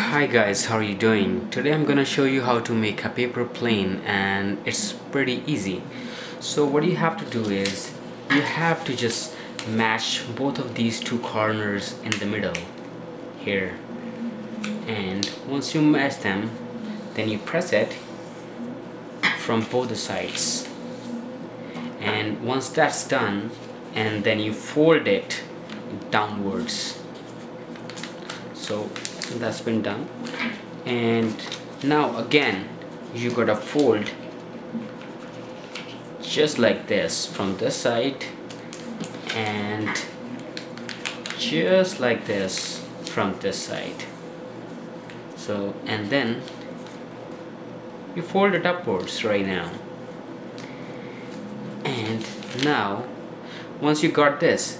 Hi guys, how are you doing? Today I'm gonna show you how to make a paper plane, and it's pretty easy. So what you have to do is you have to just match both of these two corners in the middle here, and once you match them, then you press it from both the sides, and once that's done, and then you fold it downwards. So that's been done, and now again you gotta fold just like this from this side, and just like this from this side. So, and then you fold it upwards right now, and now once you got this,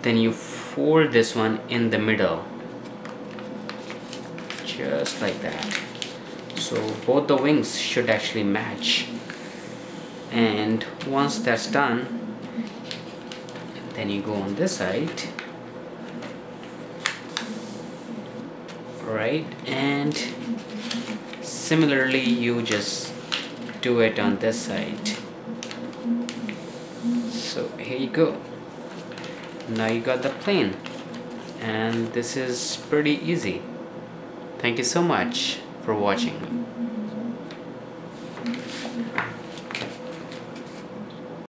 then you fold this one in the middle just like that. So both the wings should actually match, and once that's done, then you go on this side, right, and similarly you just do it on this side. So here you go, now you got the plane, and this is pretty easy. Thank you so much for watching.